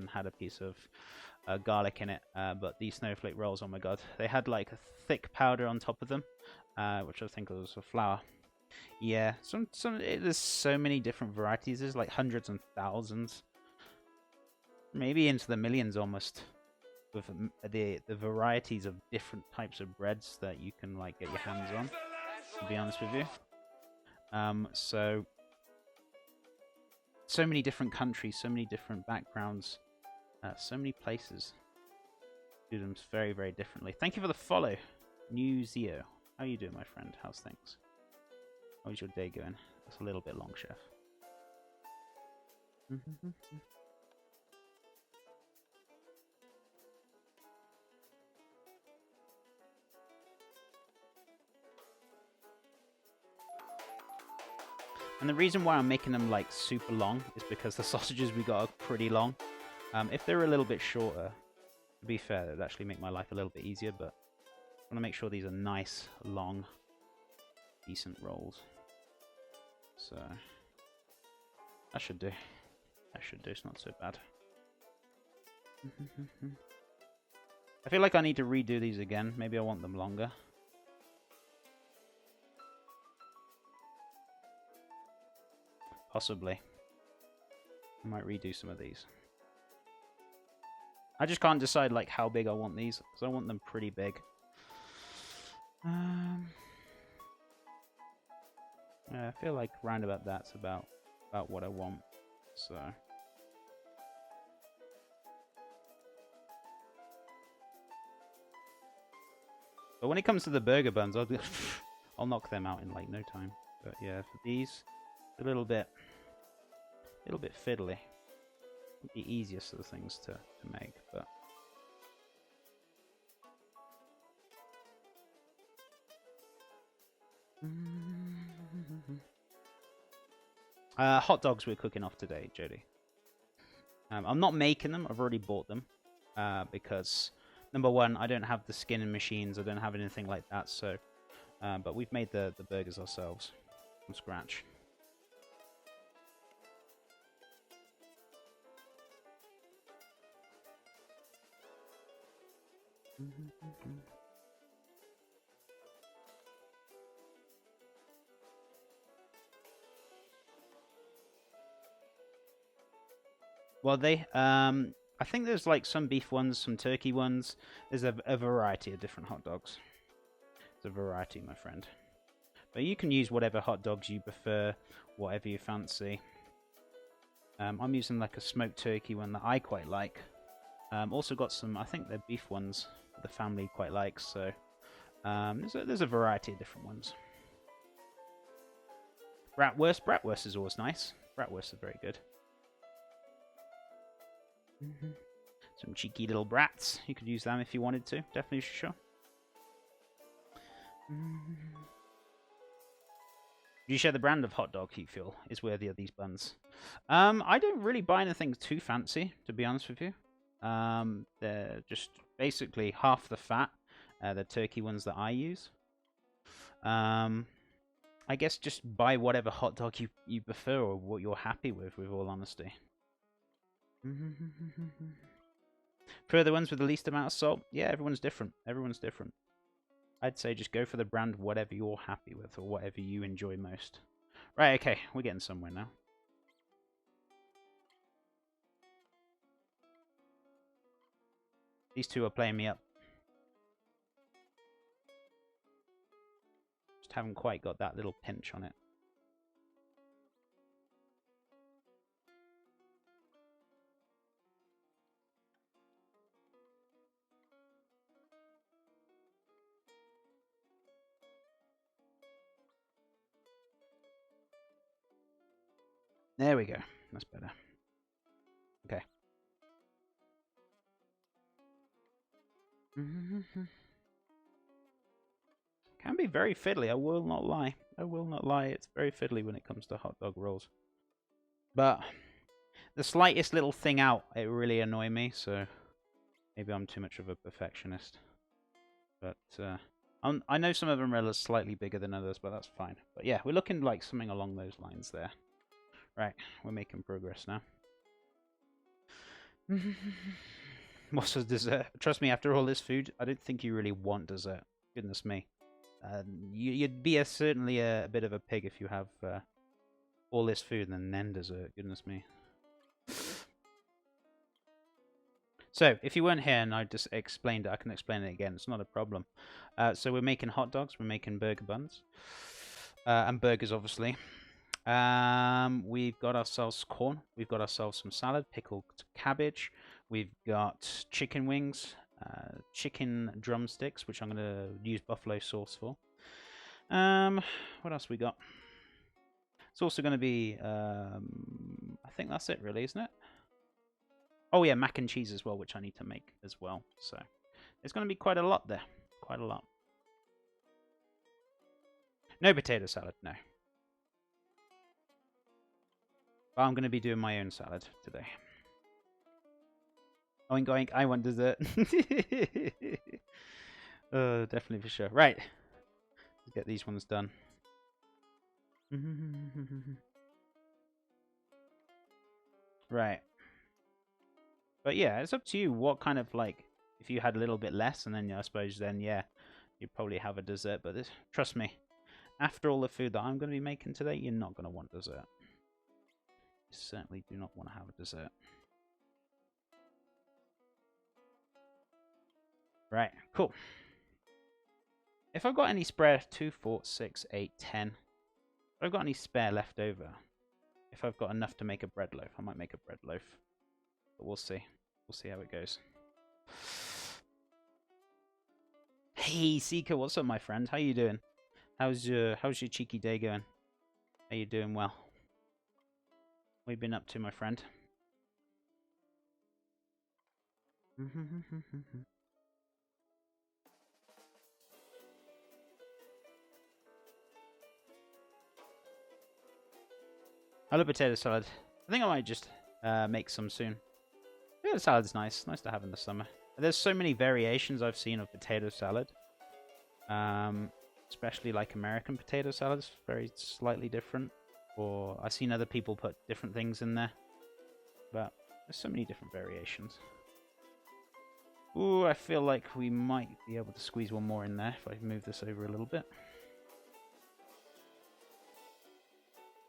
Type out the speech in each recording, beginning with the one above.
and had a piece of garlic in it. But these snowflake rolls, oh my god, they had like a thick powder on top of them, which I think was a flour. Yeah, there's so many different varieties. There's like hundreds and thousands, maybe into the millions almost, with the varieties of different types of breads that you can like get your hands on. To be honest with you, so many different countries, so many different backgrounds, so many places do them very, very differently. Thank you for the follow, New Zeo. How are you doing, my friend? How's things? How's your day going? That's a little bit long, chef. And the reason why I'm making them like super long is because the sausages we got are pretty long. If they're a little bit shorter, to be fair, it would actually make my life a little bit easier, but I want to make sure these are nice, long, decent rolls. So that should do. That should do. It's not so bad. I feel like I need to redo these again. Maybe I want them longer. Possibly. I might redo some of these. I just can't decide like how big I want these, because I want them pretty big. Yeah, I feel like roundabout that's about what I want. So but when it comes to the burger buns, I'll knock them out in like no time. But yeah, for these, a little bit fiddly. The easiest of the things to make, but hot dogs we're cooking off today, Jody. I'm not making them. I've already bought them because number one, I don't have the skinning machines. I don't have anything like that. So, but we've made the burgers ourselves from scratch. Well, I think there's like some beef ones, some turkey ones. There's a variety of different hot dogs. It's a variety, my friend. But you can use whatever hot dogs you prefer, whatever you fancy. I'm using like a smoked turkey one that I quite like. Also got some, I think they're beef ones that the family quite likes. So there's a variety of different ones. Bratwurst is always nice. Bratwurst is very good. Some cheeky little brats. You could use them if you wanted to. Definitely, sure. Do you share the brand of hot dog you feel is worthy of these buns? I don't really buy anything too fancy, to be honest with you. They're just basically half the fat. The turkey ones that I use. I guess just buy whatever hot dog you prefer or what you're happy with all honesty. For the ones with the least amount of salt, yeah, everyone's different. Everyone's different. I'd say just go for the brand whatever you're happy with or whatever you enjoy most. Right, okay, we're getting somewhere now. These two are playing me up. Just haven't quite got that little pinch on it. There we go. That's better. Okay. Can be very fiddly, I will not lie. I will not lie, it's very fiddly when it comes to hot dog rolls. But the slightest little thing out, it really annoys me, so maybe I'm too much of a perfectionist. But I know some of them are slightly bigger than others, but that's fine. But yeah, we're looking like something along those lines there. Right, we're making progress now. What's a dessert? Trust me, after all this food, I don't think you really want dessert. Goodness me. You'd be certainly a bit of a pig if you have all this food and then dessert. Goodness me. So, if you weren't here and I just explained it, I can explain it again. It's not a problem. So we're making hot dogs. We're making burger buns. And burgers, obviously. We've got ourselves corn. We've got ourselves some salad, pickled cabbage. We've got chicken wings, chicken drumsticks, which I'm going to use buffalo sauce for. What else we got? It's also going to be, I think that's it really, isn't it? Oh yeah, mac and cheese as well, which I need to make as well. So there's going to be quite a lot there. Quite a lot. No potato salad, no. But I'm going to be doing my own salad today. Oink oink, I want dessert. Definitely for sure. Right. Let's get these ones done. Right. But yeah, it's up to you what kind of, like, if you had a little bit less, and then I suppose then, yeah, you'd probably have a dessert. But this, trust me, after all the food that I'm going to be making today, you're not going to want dessert. You certainly do not want to have a dessert. Right, cool. If I've got any spare 2, 4, 6, 8, 10, if I've got any spare left over, if I've got enough to make a bread loaf, I might make a bread loaf. But we'll see. We'll see how it goes. Hey, Seeker, what's up, my friend? How you doing? How's your cheeky day going? Are you doing well? What have you been up to, my friend? I love potato salad. I think I might just make some soon. Potato salad's nice. Nice to have in the summer. There's so many variations I've seen of potato salad. Especially like American potato salad is very slightly different. Or I've seen other people put different things in there. But there's so many different variations. Ooh, I feel like we might be able to squeeze one more in there if I move this over a little bit.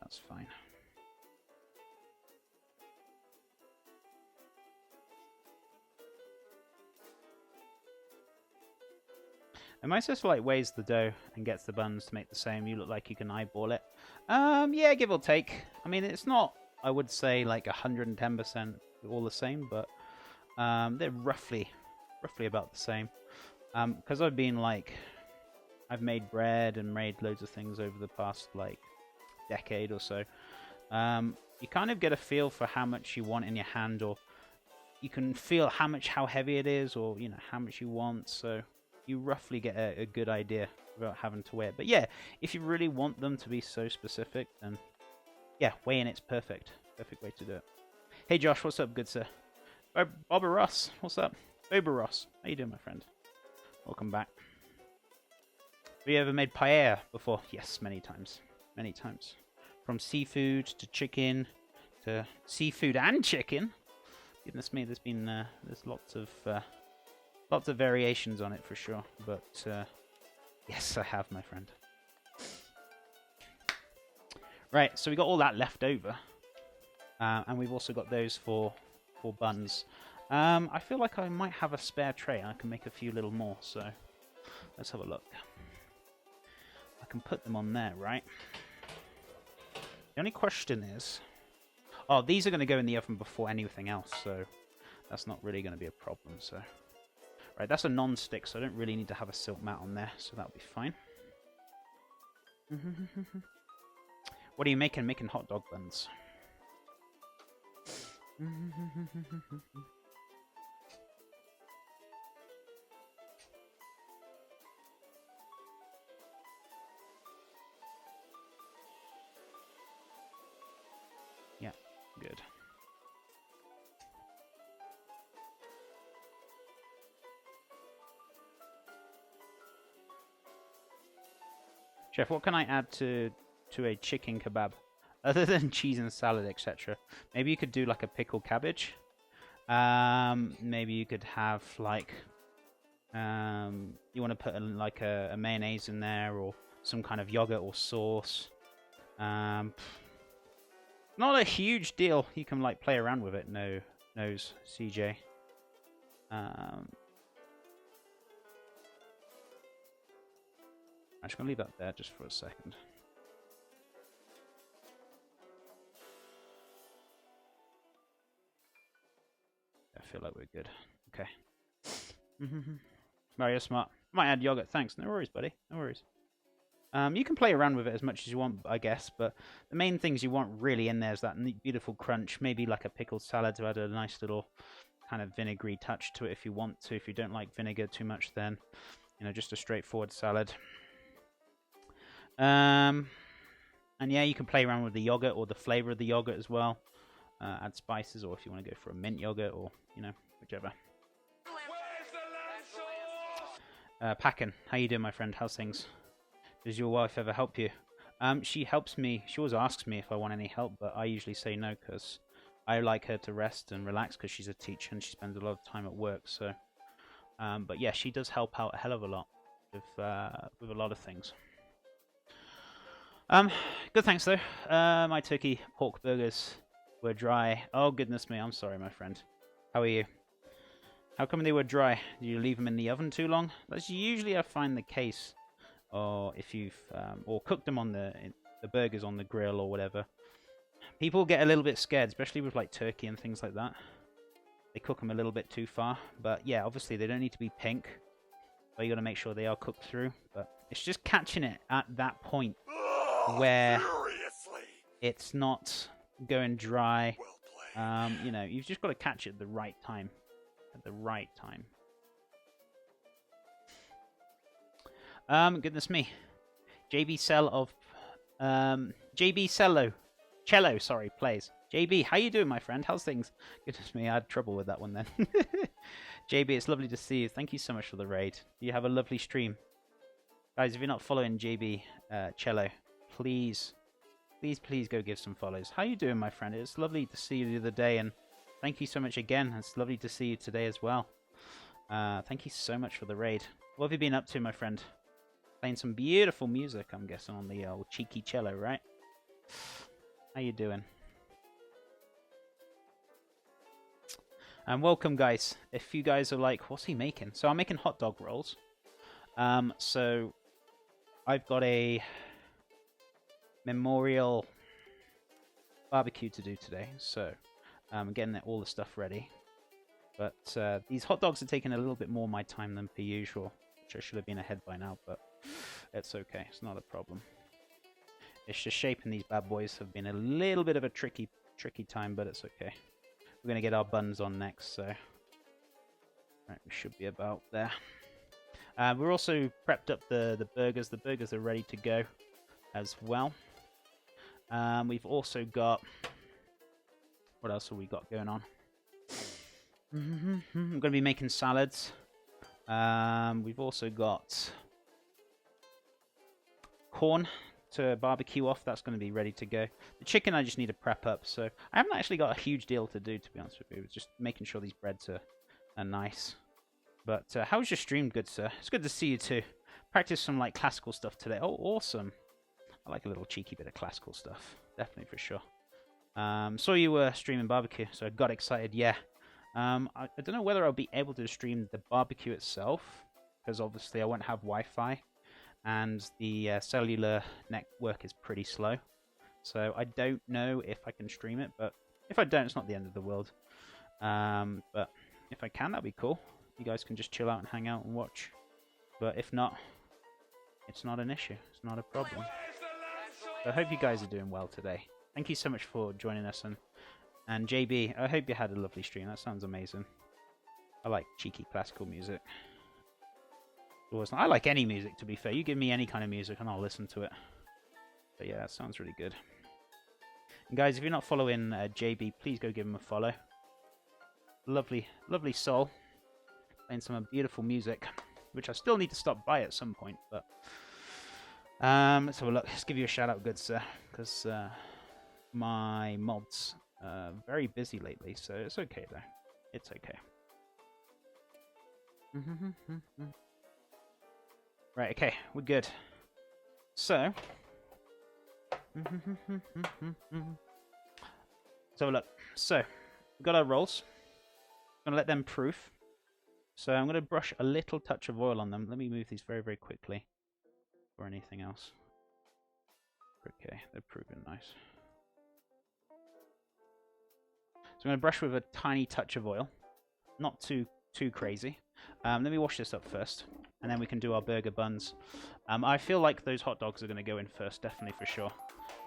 That's fine. And my sister like weighs the dough and gets the buns to make the same. You look like you can eyeball it. Yeah, give or take. I mean, it's not, I would say, like 110% all the same, but they're roughly about the same. Because I've been like, I've made bread and made loads of things over the past like decade or so. You kind of get a feel for how much you want in your hand, or you can feel how heavy it is, or you know how much you want. So you roughly get a good idea without having to weigh it. But yeah, if you really want them to be so specific, then yeah, weighing it's perfect. Perfect way to do it. Hey Josh, what's up, good sir? Bobber Ross, what's up? Boba Ross, how you doing, my friend? Welcome back. Have you ever made paella before? Yes, many times. Many times. From seafood to chicken to seafood and chicken. Goodness me, there's been there's lots of variations on it for sure. But yes, I have, my friend. Right, so we got all that left over, and we've also got those for buns. I feel like I might have a spare tray. I can make a few little more. So let's have a look. I can put them on there, right? The only question is, oh, these are going to go in the oven before anything else, so that's not really going to be a problem. So, right, that's a non-stick, so I don't really need to have a silk mat on there, so that'll be fine. What are you making? Making hot dog buns. Yeah, good. Chef, what can I add to a chicken kebab other than cheese and salad, etc.? Maybe you could do like a pickled cabbage. Maybe you could have like you want to put like a mayonnaise in there or some kind of yogurt or sauce. Not a huge deal. You can like play around with it. Knows CJ. I'm just gonna leave that there just for a second. I feel like we're good. Okay. Mario Smart. Might add yogurt. Thanks. No worries, buddy. No worries. You can play around with it as much as you want, I guess, but the main things you want really in there is that neat, beautiful crunch. Maybe like a pickled salad to add a nice little kind of vinegary touch to it if you want to. If you don't like vinegar too much, then, you know, just a straightforward salad. And yeah, you can play around with the yogurt or the flavor of the yogurt as well. Add spices, or if you want to go for a mint yogurt, or, you know, whichever. Packin', how you doing, my friend? How's things? Does your wife ever help you? She helps me. She always asks me if I want any help, but I usually say no because I like her to rest and relax because she's a teacher and she spends a lot of time at work. So, but yeah, she does help out a hell of a lot with a lot of things. Good, thanks though. My turkey pork burgers were dry. Oh goodness me, I'm sorry, my friend. How are you? How come they were dry? Did you leave them in the oven too long? That's usually, I find, the case. Or if you've or cooked them on the burgers on the grill or whatever. People get a little bit scared, especially with like turkey and things like that. They cook them a little bit too far. But yeah, obviously they don't need to be pink. But you got to make sure they are cooked through. But it's just catching it at that point where it's not going dry. You know, you've just got to catch it at the right time. At the right time. Goodness me. JB Cello, sorry, plays. JB, how you doing, my friend? How's things? Goodness me, I had trouble with that one then. JB, it's lovely to see you. Thank you so much for the raid. You have a lovely stream. Guys, if you're not following JB Cello, please go give some follows. How you doing, my friend? It's lovely to see you the other day, and thank you so much again. It's lovely to see you today as well. Thank you so much for the raid. What have you been up to, my friend? Playing some beautiful music, I'm guessing, on the old cheeky cello, right? How you doing? And welcome, guys. If you guys are like, what's he making? So I'm making hot dog rolls. So I've got a memorial barbecue to do today, so I'm getting all the stuff ready. But these hot dogs are taking a little bit more of my time than per usual, which I should have been ahead by now, but it's okay. It's not a problem. It's just shaping these bad boys have been a little bit of a tricky time, but it's okay. We're going to get our buns on next, so right, we should be about there. We're also prepped up the burgers. The burgers are ready to go as well. We've also got... What else have we got going on? I'm going to be making salads. We've also got corn to barbecue off. That's going to be ready to go. The chicken I just need to prep up, so I haven't actually got a huge deal to do, to be honest with you. It's just making sure these breads are nice. But how's your stream, good sir? It's good to see you too. Practice some like classical stuff today. Oh, awesome. I like a little cheeky bit of classical stuff. Definitely, for sure. Saw you were streaming barbecue, so I got excited. Yeah. I don't know whether I'll be able to stream the barbecue itself, because obviously I won't have Wi-Fi, and the cellular network is pretty slow. So I don't know if I can stream it, but if I don't, it's not the end of the world. But if I can, that'd be cool. You guys can just chill out and hang out and watch. But if not, it's not an issue. It's not a problem. So I hope you guys are doing well today. Thank you so much for joining us. And JB, I hope you had a lovely stream. That sounds amazing. I like cheeky classical music. I like any music, to be fair. You give me any kind of music and I'll listen to it. But yeah, that sounds really good. And guys, if you're not following JB, please go give him a follow. Lovely, lovely soul. Playing some beautiful music, which I still need to stop by at some point. But let's have a look. Let's give you a shout out, good sir, because my mods are very busy lately, so it's okay though. It's okay. Right, okay, we're good. So, so look. So, we've got our rolls. I'm gonna let them proof. So I'm gonna brush a little touch of oil on them. Let me move these very, very quickly. Or anything else. Okay, they're proven nice. So I'm gonna brush with a tiny touch of oil. Not too crazy. Let me wash this up first, and then we can do our burger buns. I feel like those hot dogs are going to go in first, definitely for sure.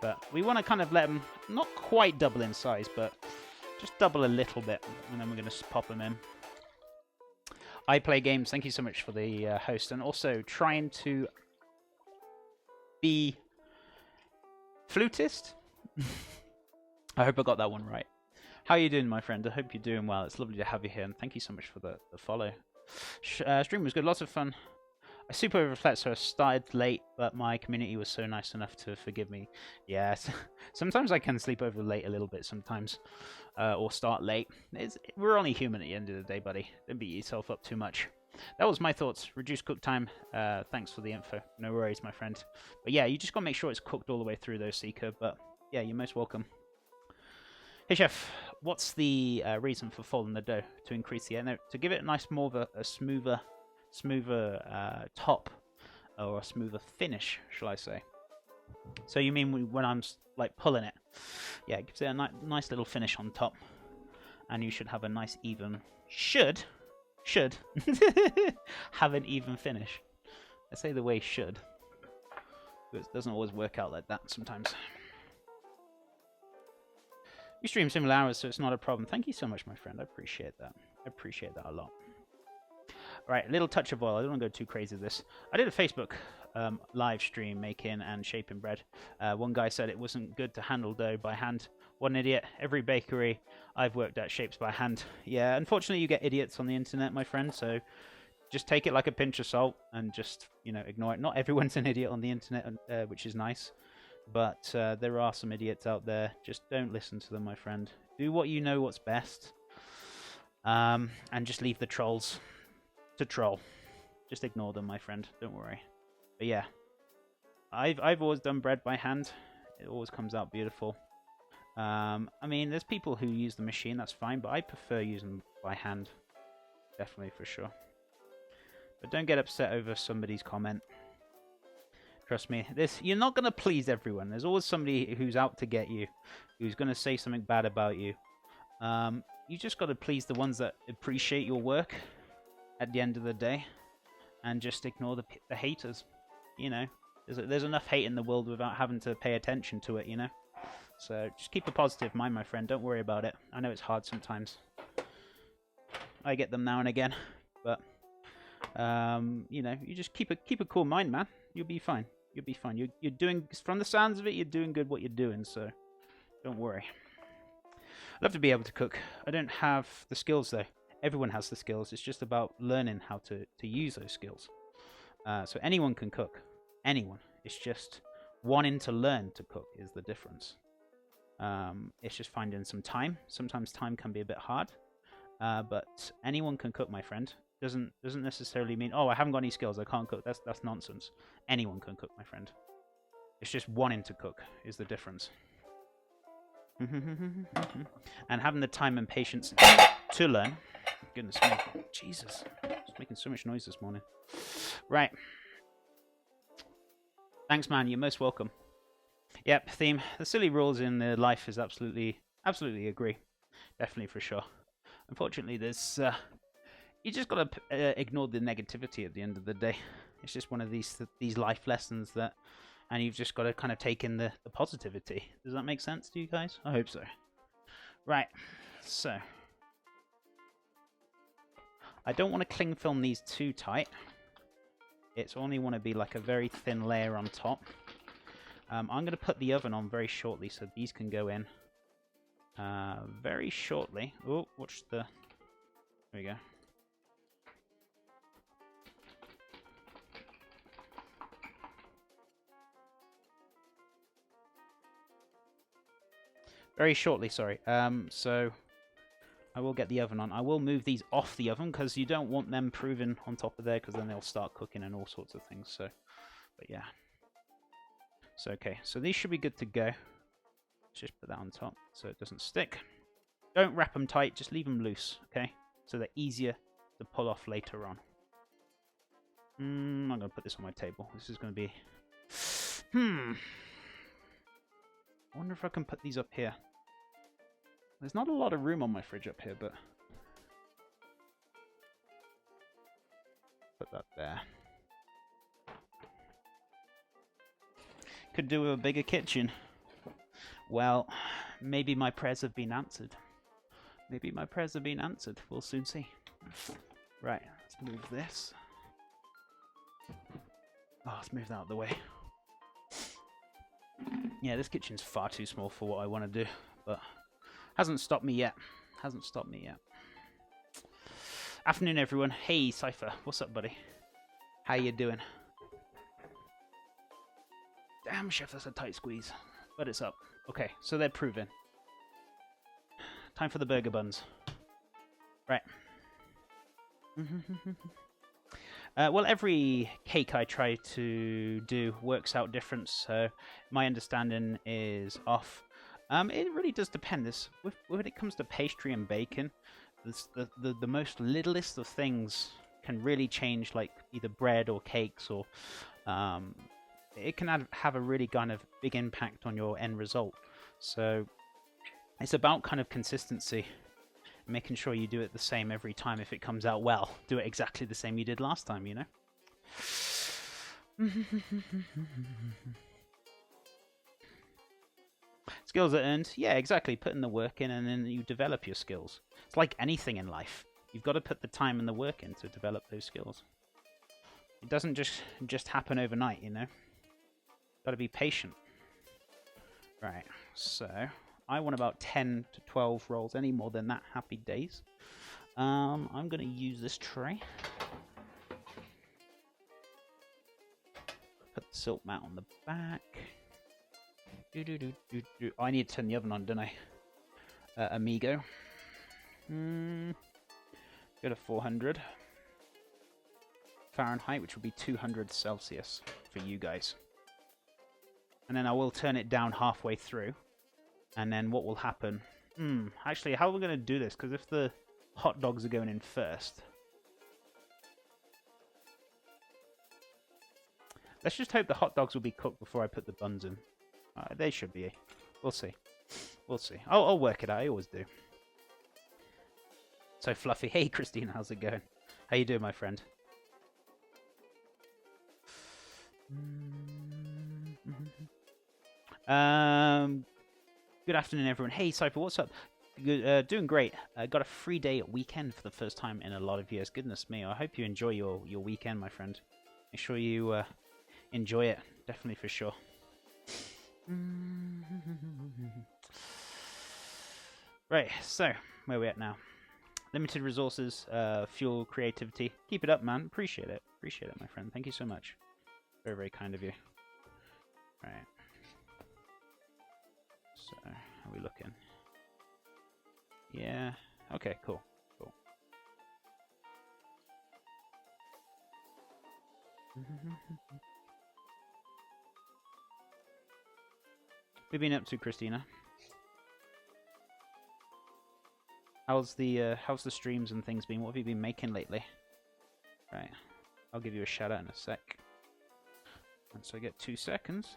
But we want to kind of let them, not quite double in size, but just double a little bit, and then we're going to pop them in. I Play Games, thank you so much for the host, and also trying to be flutist. I hope I got that one right. How are you doing, my friend? I hope you're doing well. It's lovely to have you here, and thank you so much for the follow. Stream was good, lots of fun. I super overslept, so I started late, but my community was so nice enough to forgive me. Yes, sometimes I can sleep over late a little bit sometimes, or start late. We're only human at the end of the day, buddy. Don't beat yourself up too much. That was my thoughts. Reduce cook time. Thanks for the info. No worries, my friend. But yeah, you just got to make sure it's cooked all the way through, though, Seeker. But yeah, you're most welcome. Hey chef, what's the reason for folding the dough? To increase the to give it a nice, more of a smoother top, or a smoother finish, shall I say? So you mean when I'm like pulling it? Yeah, it gives it a nice little finish on top, and you should have a nice even should have an even finish. I say the way should, but it doesn't always work out like that sometimes. You stream similar hours, so it's not a problem. Thank you so much, my friend. I appreciate that. I appreciate that a lot. Right, a little touch of oil. I don't want to go too crazy with this. I did a Facebook live stream making and shaping bread. One guy said it wasn't good to handle dough by hand. What an idiot. Every bakery I've worked at shapes by hand. Yeah, unfortunately you get idiots on the internet, my friend, so just take it like a pinch of salt and just, ignore it. Not everyone's an idiot on the internet, which is nice. But there are some idiots out there. Just don't listen to them, my friend. Do what you know what's best. And just leave the trolls to troll. Just ignore them, my friend. Don't worry. But yeah. I've always done bread by hand. It always comes out beautiful. I mean, there's people who use the machine. That's fine. But I prefer using by hand. Definitely, for sure. But don't get upset over somebody's comment. Trust me, you're not going to please everyone. There's always somebody who's out to get you, who's going to say something bad about you. You just got to please the ones that appreciate your work at the end of the day, and just ignore the haters. There's enough hate in the world without having to pay attention to it, So just keep a positive mind, my friend. Don't worry about it. I know it's hard sometimes. I get them now and again, but you just keep a cool mind, man. You'll be fine. You'll be fine. You're doing, from the sounds of it, you're doing good what you're doing, so don't worry. I'd love to be able to cook. I don't have the skills, though. Everyone has the skills. It's just about learning how to use those skills. So anyone can cook. Anyone. It's just wanting to learn to cook is the difference. It's just finding some time. Sometimes time can be a bit hard. But anyone can cook, my friend. Doesn't necessarily mean, oh, I haven't got any skills, I can't cook. That's nonsense. Anyone can cook, my friend. It's just wanting to cook is the difference. And having the time and patience to learn. Goodness me. Jesus. It's making so much noise this morning. Right. Thanks, man. You're most welcome. Yep, theme. The silly rules in the life is absolutely agree. Definitely, for sure. Unfortunately, there's... you just got to ignore the negativity at the end of the day. It's just one of these life lessons that, and you've just got to kind of take in the positivity. Does that make sense to you guys? I hope so. Right, so I don't want to cling film these too tight. It's only want to be like a very thin layer on top. I'm going to put the oven on very shortly, so these can go in very shortly. Oh, watch the... There we go. Very shortly, sorry. So I will get the oven on. I will move these off the oven because you don't want them proving on top of there because then they'll start cooking and all sorts of things. So, but yeah. So, okay. So these should be good to go. Let's just put that on top so it doesn't stick. Don't wrap them tight. Just leave them loose, okay? So they're easier to pull off later on. I'm going to put this on my table. This is going to be... I wonder if I can put these up here. There's not a lot of room on my fridge up here, but... Put that there. Could do with a bigger kitchen. Well, maybe my prayers have been answered. Maybe my prayers have been answered. We'll soon see. Right, let's move this. Oh, let's move that out of the way. Yeah, this kitchen's far too small for what I want to do, but hasn't stopped me yet. Hasn't stopped me yet. Afternoon, everyone. Hey, Cypher. What's up, buddy? How you doing? Damn, chef, that's a tight squeeze. But it's up. Okay, so they're proven. Time for the burger buns. Right. Well, every cake I try to do works out different, so my understanding is off. It really does depend. When it comes to pastry and baking, the most littlest of things can really change, like either bread or cakes, or it can have a really kind of big impact on your end result. So it's about kind of consistency. Making sure you do it the same every time. If it comes out well, do it exactly the same you did last time, you know? Skills are earned. Yeah, exactly. Putting the work in and then you develop your skills. It's like anything in life. You've got to put the time and the work in to develop those skills. It doesn't just happen overnight, you know? Got to be patient. Right, so... I want about 10 to 12 rolls. Any more than that, happy days. I'm going to use this tray. Put the silk mat on the back. Oh, I need to turn the oven on, don't I? Amigo. Go to 400 Fahrenheit, which would be 200 Celsius for you guys. And then I will turn it down halfway through. And then what will happen... actually, how are we going to do this? Because if the hot dogs are going in first... Let's just hope the hot dogs will be cooked before I put the buns in. They should be. We'll see. We'll see. I'll work it out. I always do. So fluffy. Hey, Christine, how's it going? How you doing, my friend? Good afternoon, everyone. Hey, Cypher, what's up? Good, doing great. Got a 3-day weekend for the first time in a lot of years. Goodness me. I hope you enjoy your weekend, my friend. Make sure you enjoy it. Definitely for sure. Right, so, where are we at now? Limited resources, fuel, creativity. Keep it up, man. Appreciate it. Appreciate it, my friend. Thank you so much. Very, very kind of you. Right. So, how are we looking? Yeah. Okay, cool. Cool. What have you been up to, Christina? How's the streams and things been? What have you been making lately? Right. I'll give you a shout out in a sec. Once I get 2 seconds.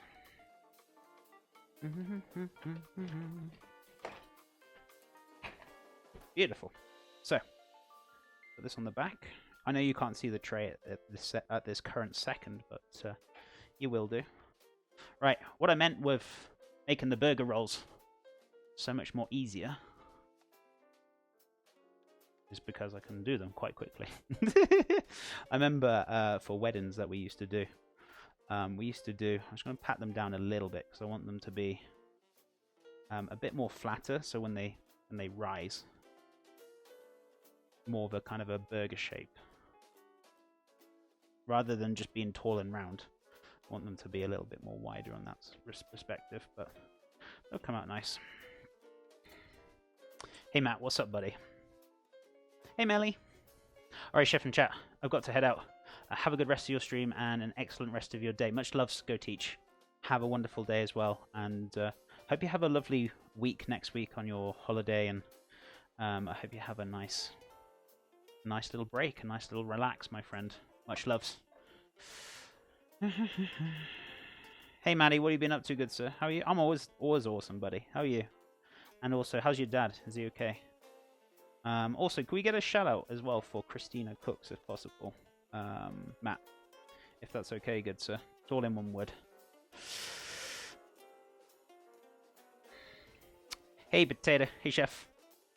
Beautiful. So, put this on the back. I know you can't see the tray at this current second, but you will do. Right, what I meant with making the burger rolls so much more easier is because I can do them quite quickly. I remember for weddings that we used to do, I'm just going to pat them down a little bit because I want them to be a bit more flatter, so when they rise, more of a kind of a burger shape. Rather than just being tall and round, I want them to be a little bit more wider on that perspective, but they'll come out nice. Hey Matt, what's up, buddy? Hey, Melly. Alright, Chef and chat, I've got to head out. Have a good rest of your stream and an excellent rest of your day. Much love, Go Teach. Have a wonderful day as well, and hope you have a lovely week next week on your holiday, and I hope you have a nice little break, a nice little relax, my friend. Much loves. Hey, Maddie, what have you been up to, good sir? How are you? I'm always awesome, buddy. How are you? And also, how's your dad? Is he okay? Also, can we get a shout out as well for Christina Cooks, if possible? Matt, if that's okay, good sir. It's all in one word. Hey, Potato. Hey, Chef.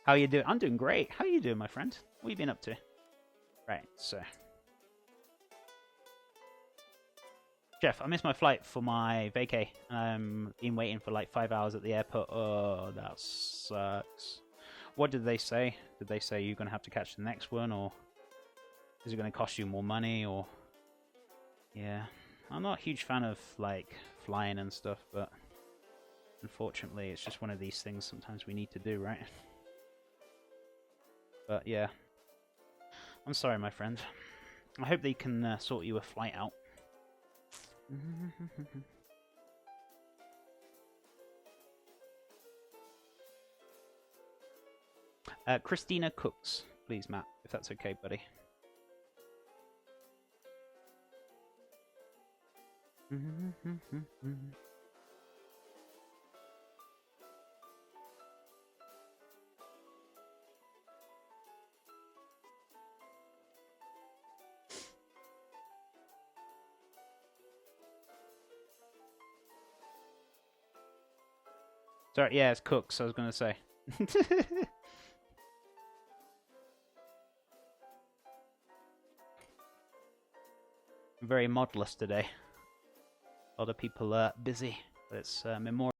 How you doing? I'm doing great. How are you doing, my friend? What have you been up to? Right, so... Chef, I missed my flight for my vacay. Been waiting for like 5 hours at the airport. Oh, that sucks. What did they say? Did they say you're going to have to catch the next one, or is it going to cost you more money, or... Yeah, I'm not a huge fan of, like, flying and stuff, but unfortunately it's just one of these things sometimes we need to do, right? But yeah, I'm sorry, my friend. I hope they can sort you a flight out. Christina Cooks, please, Matt, if that's okay, buddy. Sorry, yeah, it's Cooks, I was going to say. Very modelless today. A lot of people are busy, but it's Memorial.